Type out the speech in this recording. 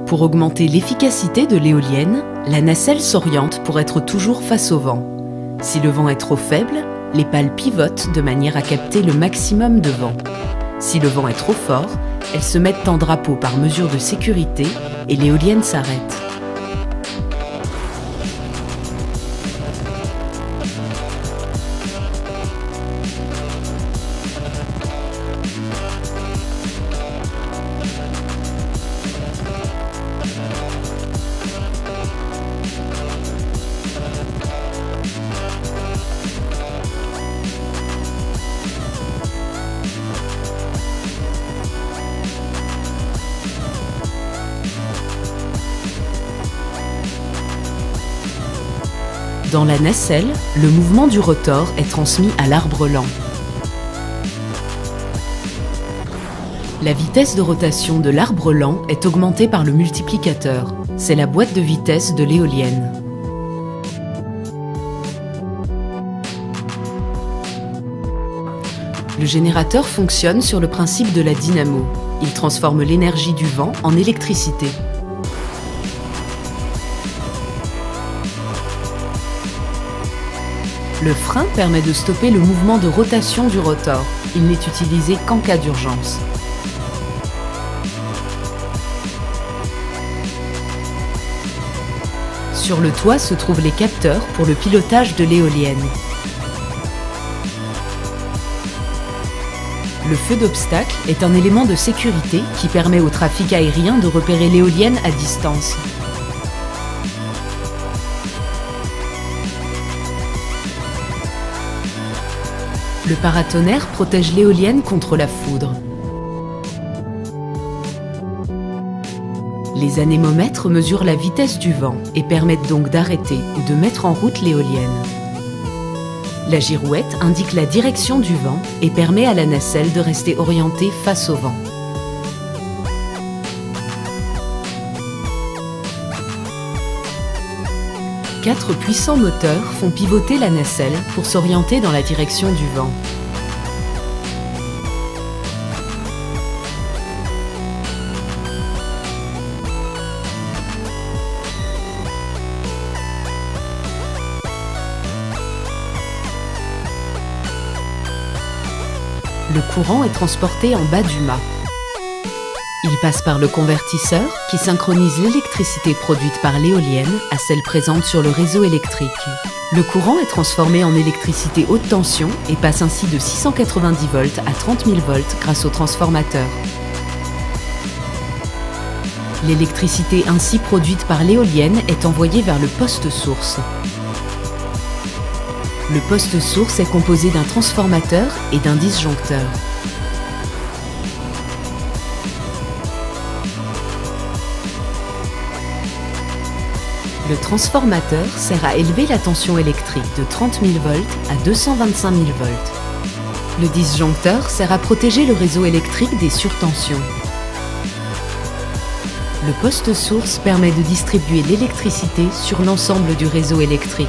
Pour augmenter l'efficacité de l'éolienne, la nacelle s'oriente pour être toujours face au vent. Si le vent est trop faible, les pales pivotent de manière à capter le maximum de vent. Si le vent est trop fort, elles se mettent en drapeau par mesure de sécurité et l'éolienne s'arrête. Dans la nacelle, le mouvement du rotor est transmis à l'arbre lent. La vitesse de rotation de l'arbre lent est augmentée par le multiplicateur. C'est la boîte de vitesse de l'éolienne. Le générateur fonctionne sur le principe de la dynamo. Il transforme l'énergie du vent en électricité. Le frein permet de stopper le mouvement de rotation du rotor. Il n'est utilisé qu'en cas d'urgence. Sur le toit se trouvent les capteurs pour le pilotage de l'éolienne. Le feu d'obstacle est un élément de sécurité qui permet au trafic aérien de repérer l'éolienne à distance. Le paratonnerre protège l'éolienne contre la foudre. Les anémomètres mesurent la vitesse du vent et permettent donc d'arrêter ou de mettre en route l'éolienne. La girouette indique la direction du vent et permet à la nacelle de rester orientée face au vent. Quatre puissants moteurs font pivoter la nacelle pour s'orienter dans la direction du vent. Le courant est transporté en bas du mât. Il passe par le convertisseur qui synchronise l'électricité produite par l'éolienne à celle présente sur le réseau électrique. Le courant est transformé en électricité haute tension et passe ainsi de 690 volts à 30 000 volts grâce au transformateur. L'électricité ainsi produite par l'éolienne est envoyée vers le poste source. Le poste source est composé d'un transformateur et d'un disjoncteur. Le transformateur sert à élever la tension électrique de 30 000 volts à 225 000 volts. Le disjoncteur sert à protéger le réseau électrique des surtensions. Le poste source permet de distribuer l'électricité sur l'ensemble du réseau électrique.